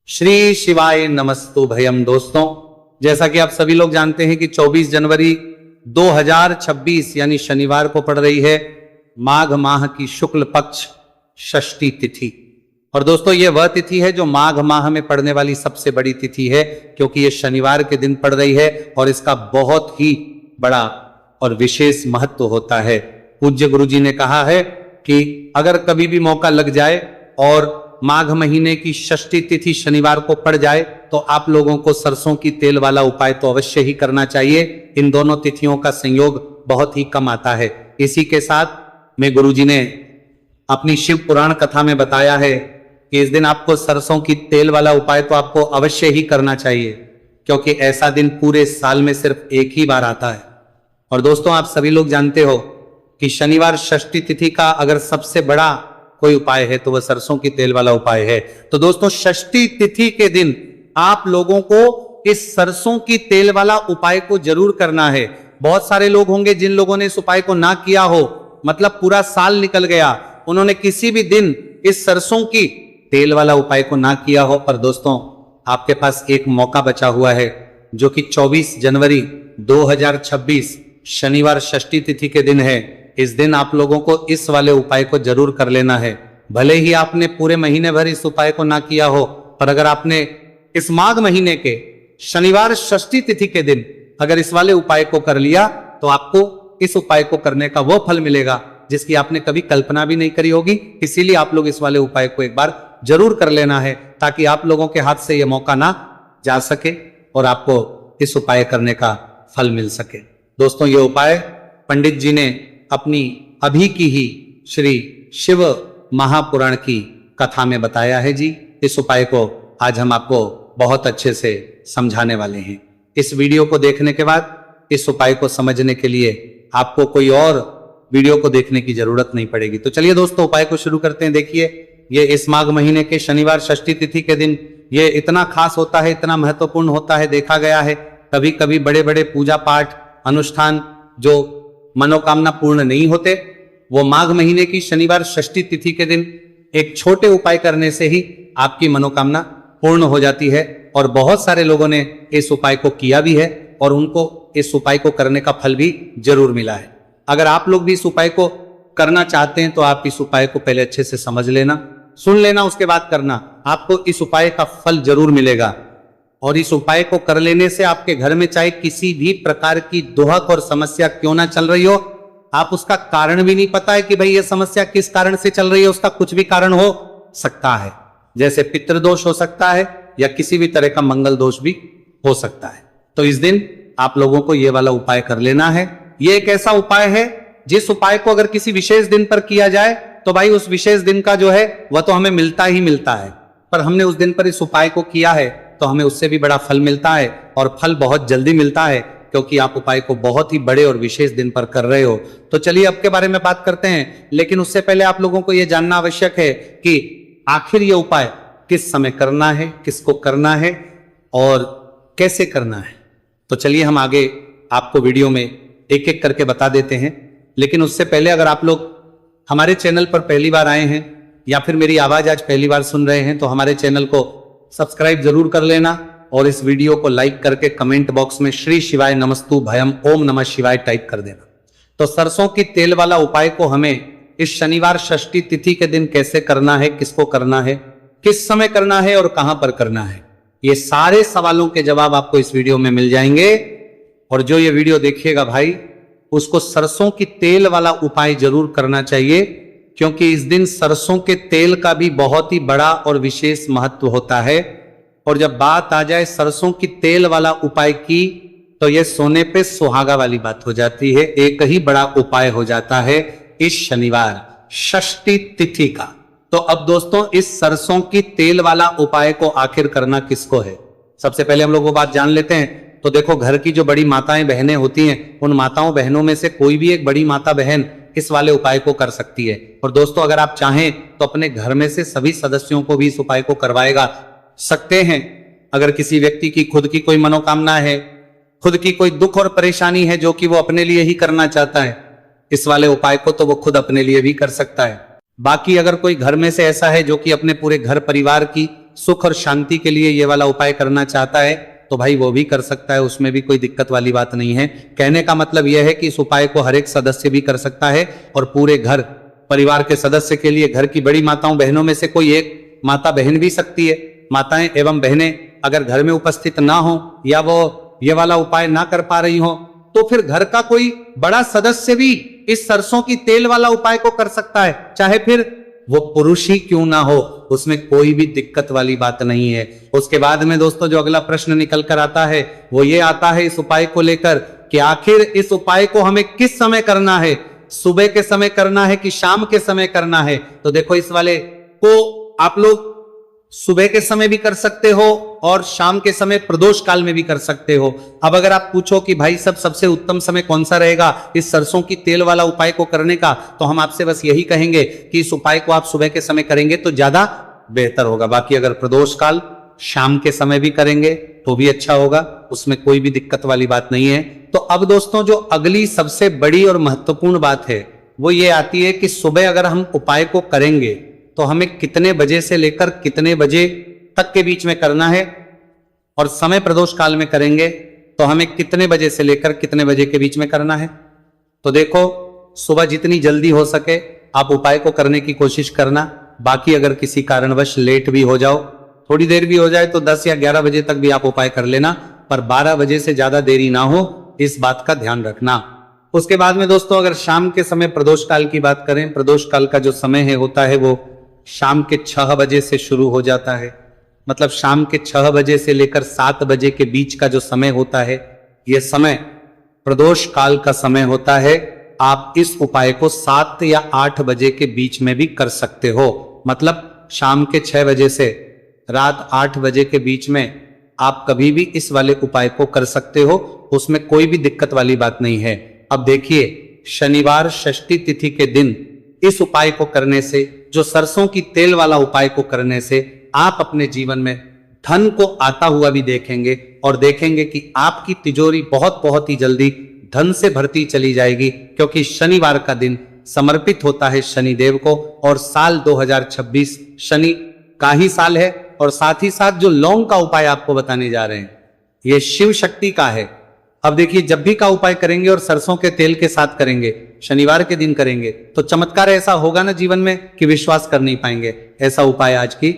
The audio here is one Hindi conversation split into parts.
श्री शिवाय नमस्तु भयम। दोस्तों, जैसा कि आप सभी लोग जानते हैं कि 24 जनवरी 2026 यानी शनिवार को पड़ रही है माघ माह की शुक्ल पक्ष षष्ठी तिथि। और दोस्तों, ये वह तिथि है जो माघ माह में पड़ने वाली सबसे बड़ी तिथि है, क्योंकि ये शनिवार के दिन पड़ रही है और इसका बहुत ही बड़ा और विशेष महत्व होता है। पूज्य गुरु जी ने कहा है कि अगर कभी भी मौका लग जाए और माघ महीने की षष्ठी तिथि शनिवार को पड़ जाए तो आप लोगों को सरसों की तेल वाला उपाय तो अवश्य ही करना चाहिए। इन दोनों तिथियों का संयोग बहुत ही कम आता है। इसी के साथ में गुरुजी ने अपनी शिव पुराण कथा में बताया है कि इस दिन आपको सरसों की तेल वाला उपाय तो आपको अवश्य ही करना चाहिए, क्योंकि ऐसा दिन पूरे साल में सिर्फ एक ही बार आता है। और दोस्तों, आप सभी लोग जानते हो कि शनिवार षष्ठी तिथि का अगर सबसे बड़ा कोई उपाय है तो वह सरसों की तेल वाला उपाय है। तो दोस्तों, षष्ठी तिथि के दिन आप लोगों को इस सरसों की तेल वाला उपाय को जरूर करना है। बहुत सारे लोग होंगे जिन लोगों ने इस उपाय को ना किया हो, मतलब पूरा साल निकल गया, उन्होंने किसी भी दिन इस सरसों की तेल वाला उपाय को ना किया हो। पर दोस्तों, आपके पास एक मौका बचा हुआ है, जो कि 24 जनवरी 2026 शनिवार षष्ठी तिथि के दिन है। इस दिन आप लोगों को इस वाले उपाय को जरूर कर लेना है। भले ही आपने पूरे महीने भर इस उपाय को ना किया हो, पर अगर आपने इस माघ महीने के शनिवार षष्ठी तिथि के दिन अगर इस वाले उपाय को कर लिया तो आपको इस उपाय को करने का वो फल मिलेगा जिसकी आपने कभी कल्पना भी नहीं करी होगी। इसीलिए आप लोग इस वाले उपाय को एक बार जरूर कर लेना है, ताकि आप लोगों के हाथ से यह मौका ना जा सके और आपको इस उपाय करने का फल मिल सके। दोस्तों, ये उपाय पंडित जी ने अपनी अभी की ही श्री शिव महापुराण की कथा में बताया है जी। इस उपाय को आज हम आपको बहुत अच्छे से समझाने वाले हैं। इस वीडियो को देखने के बाद इस उपाय को समझने के लिए आपको कोई और वीडियो को देखने की जरूरत नहीं पड़ेगी। तो चलिए दोस्तों, उपाय को शुरू करते हैं। देखिए, ये इस माघ महीने के शनिवार षष्ठी तिथि के दिन ये इतना खास होता है, इतना महत्वपूर्ण होता है। देखा गया है कभी कभी बड़े बड़े पूजा पाठ अनुष्ठान जो मनोकामना पूर्ण नहीं होते, वो माघ महीने की शनिवार षष्ठी तिथि के दिन एक छोटे उपाय करने से ही आपकी मनोकामना पूर्ण हो जाती है। और बहुत सारे लोगों ने इस उपाय को किया भी है और उनको इस उपाय को करने का फल भी जरूर मिला है। अगर आप लोग भी इस उपाय को करना चाहते हैं तो आप इस उपाय को पहले अच्छे से समझ लेना, सुन लेना, उसके बाद करना। आपको इस उपाय का फल जरूर मिलेगा। और इस उपाय को कर लेने से आपके घर में चाहे किसी भी प्रकार की दुहक और समस्या क्यों ना चल रही हो, आप उसका कारण भी नहीं पता है कि भाई ये समस्या किस कारण से चल रही है, उसका कुछ भी कारण हो सकता है। जैसे पितृदोष हो सकता है या किसी भी तरह का मंगल दोष भी हो सकता है। तो इस दिन आप लोगों को ये वाला उपाय कर लेना है। ये एक ऐसा उपाय है जिस उपाय को अगर किसी विशेष दिन पर किया जाए तो भाई उस विशेष दिन का जो है वह तो हमें मिलता ही मिलता है। पर हमने उस दिन पर इस उपाय को किया है तो हमें उससे भी बड़ा फल मिलता है, और फल बहुत जल्दी मिलता है, क्योंकि आप उपाय को बहुत ही बड़े और विशेष दिन पर कर रहे हो। तो चलिए अब के बारे में बात करते हैं, लेकिन उससे पहले आप लोगों को यह जानना आवश्यक है कि आखिर यह उपाय किस समय करना है, किसको करना है और कैसे करना है। तो चलिए हम आगे आपको वीडियो में एक एक करके बता देते हैं। लेकिन उससे पहले अगर आप लोग हमारे चैनल पर पहली बार आए हैं या फिर मेरी आवाज आज पहली बार सुन रहे हैं तो हमारे चैनल को सब्सक्राइब जरूर कर लेना और इस वीडियो को लाइक करके कमेंट बॉक्स में श्री शिवाय नमस्तु भयम ओम नमः शिवाय टाइप कर देना। तो सरसों की तेल वाला उपाय को हमें इस शनिवार षष्ठी तिथि के दिन कैसे करना है, किसको करना है, किस समय करना है और कहां पर करना है, ये सारे सवालों के जवाब आपको इस वीडियो में मिल जाएंगे। और जो ये वीडियो देखिएगा भाई, उसको सरसों की तेल वाला उपाय जरूर करना चाहिए, क्योंकि इस दिन सरसों के तेल का भी बहुत ही बड़ा और विशेष महत्व होता है। और जब बात आ जाए सरसों की तेल वाला उपाय की, तो यह सोने पे सुहागा वाली बात हो जाती है। एक ही बड़ा उपाय हो जाता है इस शनिवार षष्ठी तिथि का। तो अब दोस्तों, इस सरसों की तेल वाला उपाय को आखिर करना किसको है, सबसे पहले हम लोग वो बात जान लेते हैं। तो देखो, घर की जो बड़ी माताएं बहनें होती हैं, उन माताओं बहनों में से कोई भी एक बड़ी माता बहन इस वाले उपाय को कर सकती है। और दोस्तों, अगर आप चाहें तो अपने घर में से सभी सदस्यों को भी इस उपाय को करवाएगा सकते हैं। अगर किसी व्यक्ति की खुद की कोई मनोकामना है, खुद की कोई दुख और परेशानी है जो कि वो अपने लिए ही करना चाहता है इस वाले उपाय को, तो वो खुद अपने लिए भी कर सकता है। बाकी अगर कोई घर में से ऐसा है जो कि अपने पूरे घर परिवार की सुख और शांति के लिए ये वाला उपाय करना चाहता है तो भाई वो भी कर सकता है, उसमें भी कोई दिक्कत वाली बात नहीं है। कहने का मतलब यह है कि इस उपाय को हर एक सदस्य भी कर सकता है और पूरे घर परिवार के सदस्य के लिए, घर की बड़ी माताओं बहनों में से कोई एक माता बहन भी सकती है। माताएं एवं बहनें अगर घर में उपस्थित ना हो या वो ये वाला उपाय ना कर पा रही हो तो फिर घर का कोई बड़ा सदस्य भी इस सरसों की तेल वाला उपाय को कर सकता है, चाहे फिर वो पुरुष ही क्यों ना हो, उसमें कोई भी दिक्कत वाली बात नहीं है। उसके बाद में दोस्तों जो अगला प्रश्न निकल कर आता है वो ये आता है इस उपाय को लेकर कि आखिर इस उपाय को हमें किस समय करना है, सुबह के समय करना है कि शाम के समय करना है। तो देखो इस वाले को आप लोग सुबह के समय भी कर सकते हो और शाम के समय प्रदोष काल में भी कर सकते हो। अब अगर आप पूछो कि भाई सबसे उत्तम समय कौन सा रहेगा इस सरसों की तेल वाला उपाय को करने का, तो हम आपसे बस यही कहेंगे कि इस उपाय को आप सुबह के समय करेंगे तो ज्यादा बेहतर होगा। बाकी अगर प्रदोष काल शाम के समय भी करेंगे तो भी अच्छा होगा, उसमें कोई भी दिक्कत वाली बात नहीं है। तो अब दोस्तों जो अगली सबसे बड़ी और महत्वपूर्ण बात है वो ये आती है कि सुबह अगर हम उपाय को करेंगे तो हमें कितने बजे से लेकर कितने बजे तक के बीच में करना है, और समय प्रदोष काल में करेंगे तो हमें कितने बजे से लेकर कितने बजे के बीच में करना है। तो देखो सुबह जितनी जल्दी हो सके आप उपाय को करने की कोशिश करना। बाकी अगर किसी कारणवश लेट भी हो जाओ, थोड़ी देर भी हो जाए तो 10 या 11 बजे तक भी आप उपाय कर लेना, पर 12 बजे से ज्यादा देरी ना हो, इस बात का ध्यान रखना। उसके बाद में दोस्तों अगर शाम के समय प्रदोष काल की बात करें, प्रदोष काल का जो समय है होता है वो शाम के 6 बजे से शुरू हो जाता है। मतलब शाम के 6 बजे से लेकर 7 बजे के बीच का जो समय होता है यह समय प्रदोष काल का समय होता है। आप इस उपाय को 7 या 8 बजे के बीच में भी कर सकते हो। मतलब शाम के 6 बजे से रात 8 बजे के बीच में आप कभी भी इस वाले उपाय को कर सकते हो, उसमें कोई भी दिक्कत वाली बात नहीं है। अब देखिए शनिवार षष्ठी तिथि के दिन इस उपाय को करने से, जो सरसों की तेल वाला उपाय को करने से आप अपने जीवन में धन को आता हुआ भी देखेंगे और देखेंगे कि आपकी तिजोरी बहुत बहुत ही जल्दी धन से भरती चली जाएगी, क्योंकि शनिवार का दिन समर्पित होता है शनिदेव को और साल 2026 शनि का ही साल है। और साथ ही साथ जो लौंग का उपाय आपको बताने जा रहे हैं ये शिव शक्ति का है। अब देखिए जब भी का उपाय करेंगे और सरसों के तेल के साथ करेंगे, शनिवार के दिन करेंगे, तो चमत्कार ऐसा होगा ना जीवन में कि विश्वास कर नहीं पाएंगे। ऐसा उपाय आज की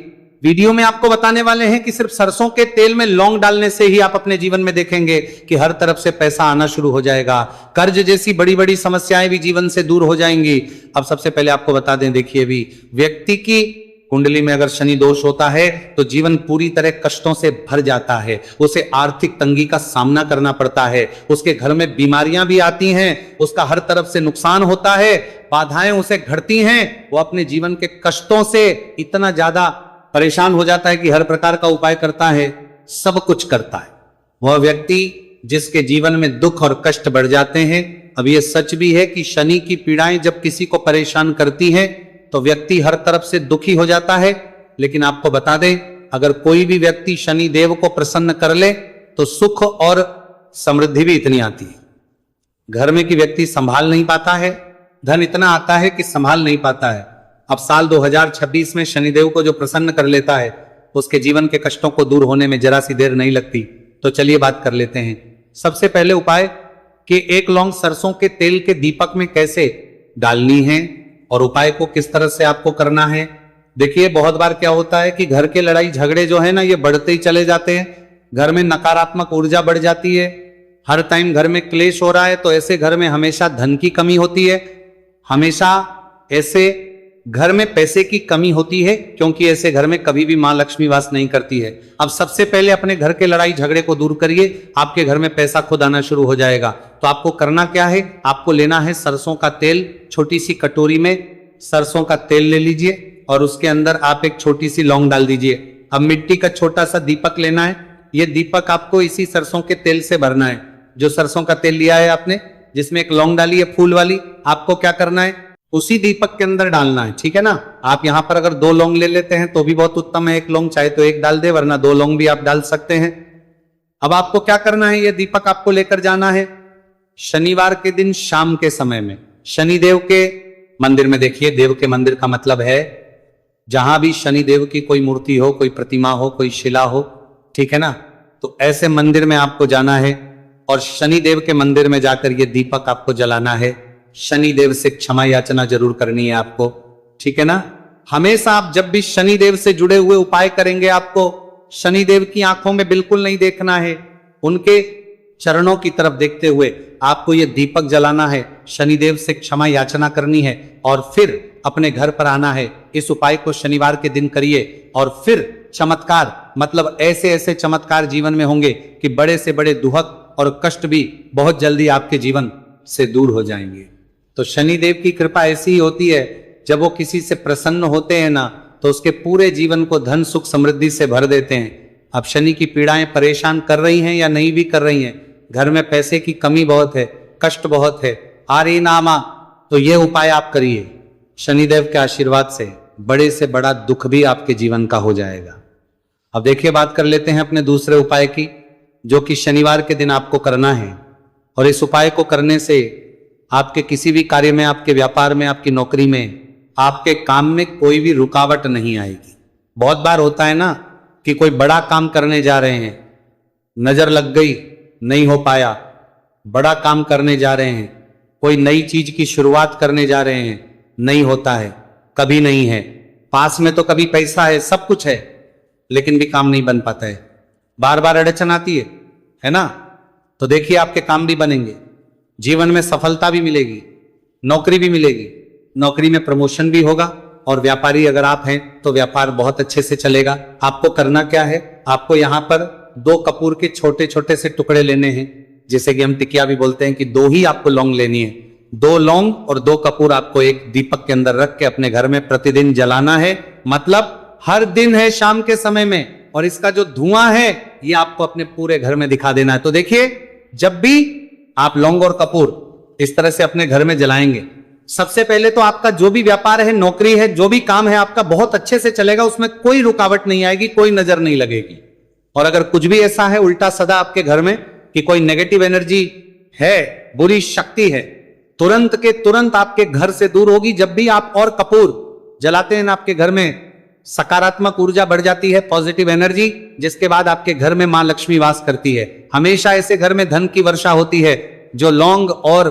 वीडियो में आपको बताने वाले हैं कि सिर्फ सरसों के तेल में लौंग डालने से ही आप अपने जीवन में देखेंगे कि हर तरफ से पैसा आना शुरू हो जाएगा, कर्ज जैसी बड़ी बड़ी समस्याएं भी जीवन से दूर हो जाएंगी। अब सबसे पहले आपको बता दें, देखिए भी व्यक्ति की कुंडली में अगर शनि दोष होता है तो जीवन पूरी तरह कष्टों से भर जाता है, उसे आर्थिक तंगी का सामना करना पड़ता है, उसके घर में बीमारियां भी आती हैं, उसका हर तरफ से नुकसान होता है, बाधाएं उसे घटती हैं, वो अपने जीवन के कष्टों से इतना ज्यादा परेशान हो जाता है कि हर प्रकार का उपाय करता है, सब कुछ करता है। वह व्यक्ति जिसके जीवन में दुख और कष्ट बढ़ जाते हैं। अब यह सच भी है कि शनि की पीड़ाएं जब किसी को परेशान करती हैं तो व्यक्ति हर तरफ से दुखी हो जाता है, लेकिन आपको बता दें अगर कोई भी व्यक्ति शनि देव को प्रसन्न कर ले तो सुख और समृद्धि भी इतनी आती है। घर में कि व्यक्ति संभाल नहीं पाता है, धन इतना आता है कि संभाल नहीं पाता है। अब साल 2026 में शनिदेव को जो प्रसन्न कर लेता है उसके जीवन के कष्टों को दूर होने में जरा सी देर नहीं लगती। तो चलिए बात कर लेते हैं। सबसे पहले उपाय कि 1 लौंग सरसों के तेल के दीपक में कैसे डालनी है और उपाय को किस तरह से आपको करना है। देखिए बहुत बार क्या होता है कि घर के लड़ाई झगड़े जो है ना ये बढ़ते ही चले जाते हैं, घर में नकारात्मक ऊर्जा बढ़ जाती है, हर टाइम घर में क्लेश हो रहा है, तो ऐसे घर में हमेशा धन की कमी होती है, हमेशा ऐसे घर में पैसे की कमी होती है, क्योंकि ऐसे घर में कभी भी मां लक्ष्मी वास नहीं करती है। अब सबसे पहले अपने घर के लड़ाई झगड़े को दूर करिए, आपके घर में पैसा खुद आना शुरू हो जाएगा। तो आपको करना क्या है, आपको लेना है सरसों का तेल। छोटी सी कटोरी में सरसों का तेल ले लीजिए और उसके अंदर आप एक छोटी सी लौंग डाल दीजिए। अब मिट्टी का छोटा सा दीपक लेना है, यह दीपक आपको इसी सरसों के तेल से भरना है। जो सरसों का तेल लिया है आपने, जिसमें एक लौंग डाली है फूल वाली, आपको क्या करना है उसी दीपक के अंदर डालना है, ठीक है ना। आप यहां पर अगर 2 लौंग ले लेते हैं तो भी बहुत उत्तम है, 1 लौंग चाहे तो 1 डाल दे, वरना 2 लौंग भी आप डाल सकते हैं। अब आपको क्या करना है, यह दीपक आपको लेकर जाना है शनिवार के दिन शाम के समय में शनिदेव के मंदिर में। देखिए देव के मंदिर का मतलब है जहां भी शनिदेव की कोई मूर्ति हो, कोई प्रतिमा हो, कोई शिला हो, ठीक है ना, तो ऐसे मंदिर में आपको जाना है और शनिदेव के मंदिर में जाकर ये दीपक आपको जलाना है। शनिदेव से क्षमा याचना जरूर करनी है आपको, ठीक है ना। हमेशा आप जब भी शनिदेव से जुड़े हुए उपाय करेंगे, आपको शनिदेव की आंखों में बिल्कुल नहीं देखना है, उनके चरणों की तरफ देखते हुए आपको ये दीपक जलाना है, शनिदेव से क्षमा याचना करनी है और फिर अपने घर पर आना है। इस उपाय को शनिवार के दिन करिए और फिर चमत्कार, मतलब ऐसे ऐसे चमत्कार जीवन में होंगे कि बड़े से बड़े दुहक और कष्ट भी बहुत जल्दी आपके जीवन से दूर हो जाएंगे। तो शनिदेव की कृपा ऐसी ही होती है, जब वो किसी से प्रसन्न होते हैं ना, तो उसके पूरे जीवन को धन सुख समृद्धि से भर देते हैं। अब शनि की पीड़ाएं परेशान कर रही हैं या नहीं भी कर रही हैं, घर में पैसे की कमी बहुत है, कष्ट बहुत है, आ रही नामा, तो ये उपाय आप करिए, शनिदेव के आशीर्वाद से बड़े से बड़ा दुख भी आपके जीवन का हो जाएगा। अब देखिए, बात कर लेते हैं अपने दूसरे उपाय की, जो कि शनिवार के दिन आपको करना है। और इस उपाय को करने से आपके किसी भी कार्य में, आपके व्यापार में, आपकी नौकरी में, आपके काम में कोई भी रुकावट नहीं आएगी। बहुत बार होता है ना कि कोई बड़ा काम करने जा रहे हैं, नजर लग गई, नहीं हो पाया, बड़ा काम करने जा रहे हैं, कोई नई चीज की शुरुआत करने जा रहे हैं, नहीं होता है, कभी नहीं है, पास में तो कभी पैसा है, सब कुछ है, लेकिन भी काम नहीं बन पाता है, बार बार अड़चन आती है ना। तो देखिए, आपके काम भी बनेंगे, जीवन में सफलता भी मिलेगी, नौकरी भी मिलेगी, नौकरी में प्रमोशन भी होगा, और व्यापारी अगर आप हैं तो व्यापार बहुत अच्छे से चलेगा। आपको करना क्या है, आपको यहाँ पर 2 कपूर के छोटे छोटे से टुकड़े लेने हैं, जैसे कि हम टिकिया भी बोलते हैं कि 2 ही आपको लौंग लेनी है। 2 लौंग और 2 कपूर आपको एक दीपक के अंदर रख के अपने घर में प्रतिदिन जलाना है, मतलब हर दिन है शाम के समय में, और इसका जो धुआं है ये आपको अपने पूरे घर में दिखा देना है। तो देखिए, जब भी आप लौंग और कपूर इस तरह से अपने घर में जलाएंगे, सबसे पहले तो आपका जो भी व्यापार है, नौकरी है, जो भी काम है आपका बहुत अच्छे से चलेगा, उसमें कोई रुकावट नहीं आएगी, कोई नजर नहीं लगेगी। और अगर कुछ भी ऐसा है उल्टा सदा आपके घर में कि कोई नेगेटिव एनर्जी है, बुरी शक्ति है, तुरंत के तुरंत आपके घर से दूर होगी। जब भी आप और कपूर जलाते हैं ना, आपके घर में सकारात्मक ऊर्जा बढ़ जाती है, पॉजिटिव एनर्जी, जिसके बाद आपके घर में मां लक्ष्मी वास करती है। हमेशा ऐसे घर में धन की वर्षा होती है जो लौंग और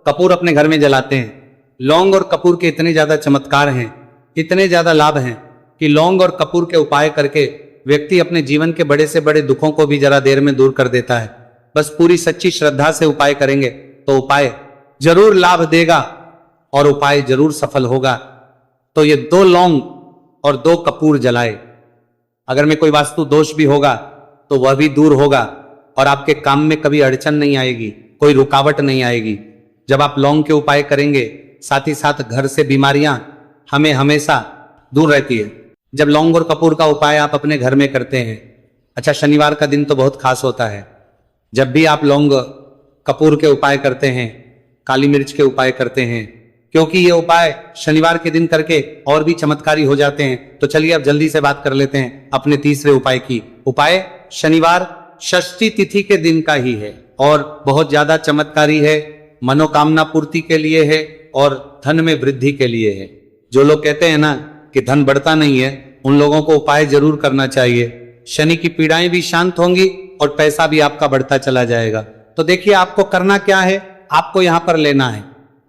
कपूर अपने घर में जलाते हैं। लौंग और कपूर के इतने ज्यादा चमत्कार हैं, इतने ज्यादा लाभ हैं कि लौंग और कपूर के उपाय करके व्यक्ति अपने जीवन के बड़े से बड़े दुखों को भी जरा देर में दूर कर देता है। बस पूरी सच्ची श्रद्धा से उपाय करेंगे तो उपाय जरूर लाभ देगा और उपाय जरूर सफल होगा। तो ये 2 लौंग और 2 कपूर जलाए, अगर में कोई वास्तु दोष भी होगा तो वह भी दूर होगा और आपके काम में कभी अड़चन नहीं आएगी, कोई रुकावट नहीं आएगी। जब आप लौंग के उपाय करेंगे, साथ ही साथ घर से बीमारियां हमें हमेशा दूर रहती है। जब लौंग और कपूर का उपाय आप अपने घर में करते हैं, अच्छा शनिवार का दिन तो बहुत खास होता है। जब भी आप लौंग कपूर के उपाय करते हैं, काली मिर्च के उपाय करते हैं, क्योंकि ये उपाय शनिवार के दिन करके और भी चमत्कारी हो जाते हैं। तो चलिए अब जल्दी से बात कर लेते हैं अपने तीसरे उपाय की। उपाय शनिवार षष्ठी तिथि के दिन का ही है और बहुत ज्यादा चमत्कारी है, मनोकामना पूर्ति के लिए है और धन में वृद्धि के लिए है। जो लोग कहते हैं ना कि धन बढ़ता नहीं है, उन लोगों को उपाय जरूर करना चाहिए। शनि की पीड़ाएं भी शांत होंगी और पैसा भी आपका बढ़ता चला जाएगा। तो देखिए, आपको करना क्या है, आपको यहां पर लेना है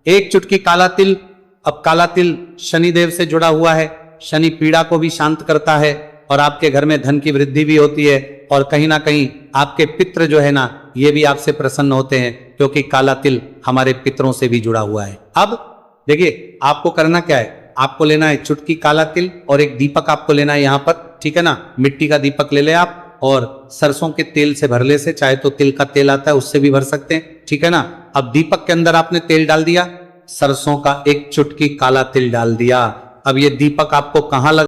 1 चुटकी काला तिल। अब काला तिल शनिदेव से जुड़ा हुआ है, शनि पीड़ा को भी शांत करता है और आपके घर में धन की वृद्धि भी होती है और कहीं ना कहीं आपके पितृ जो है ना, ये भी आपसे प्रसन्न होते हैं, क्योंकि काला तिल हमारे पितरों से भी जुड़ा हुआ है। अब देखिए, आपको करना क्या है, आपको लेना है चुटकी काला तिल और एक दीपक आपको लेना है यहाँ पर, ठीक है ना। मिट्टी का दीपक ले ले आप और सरसों के तेल से भरले से, चाहे तो तिल का तेल आता है उससे भी भर सकते हैं, ठीक है ना। अब दीपक के अंदर आपने तेल डाल दिया, सरसों का 1 चुटकी काला तिल डाल दिया। अब ये दीपक आपको कहाँ लग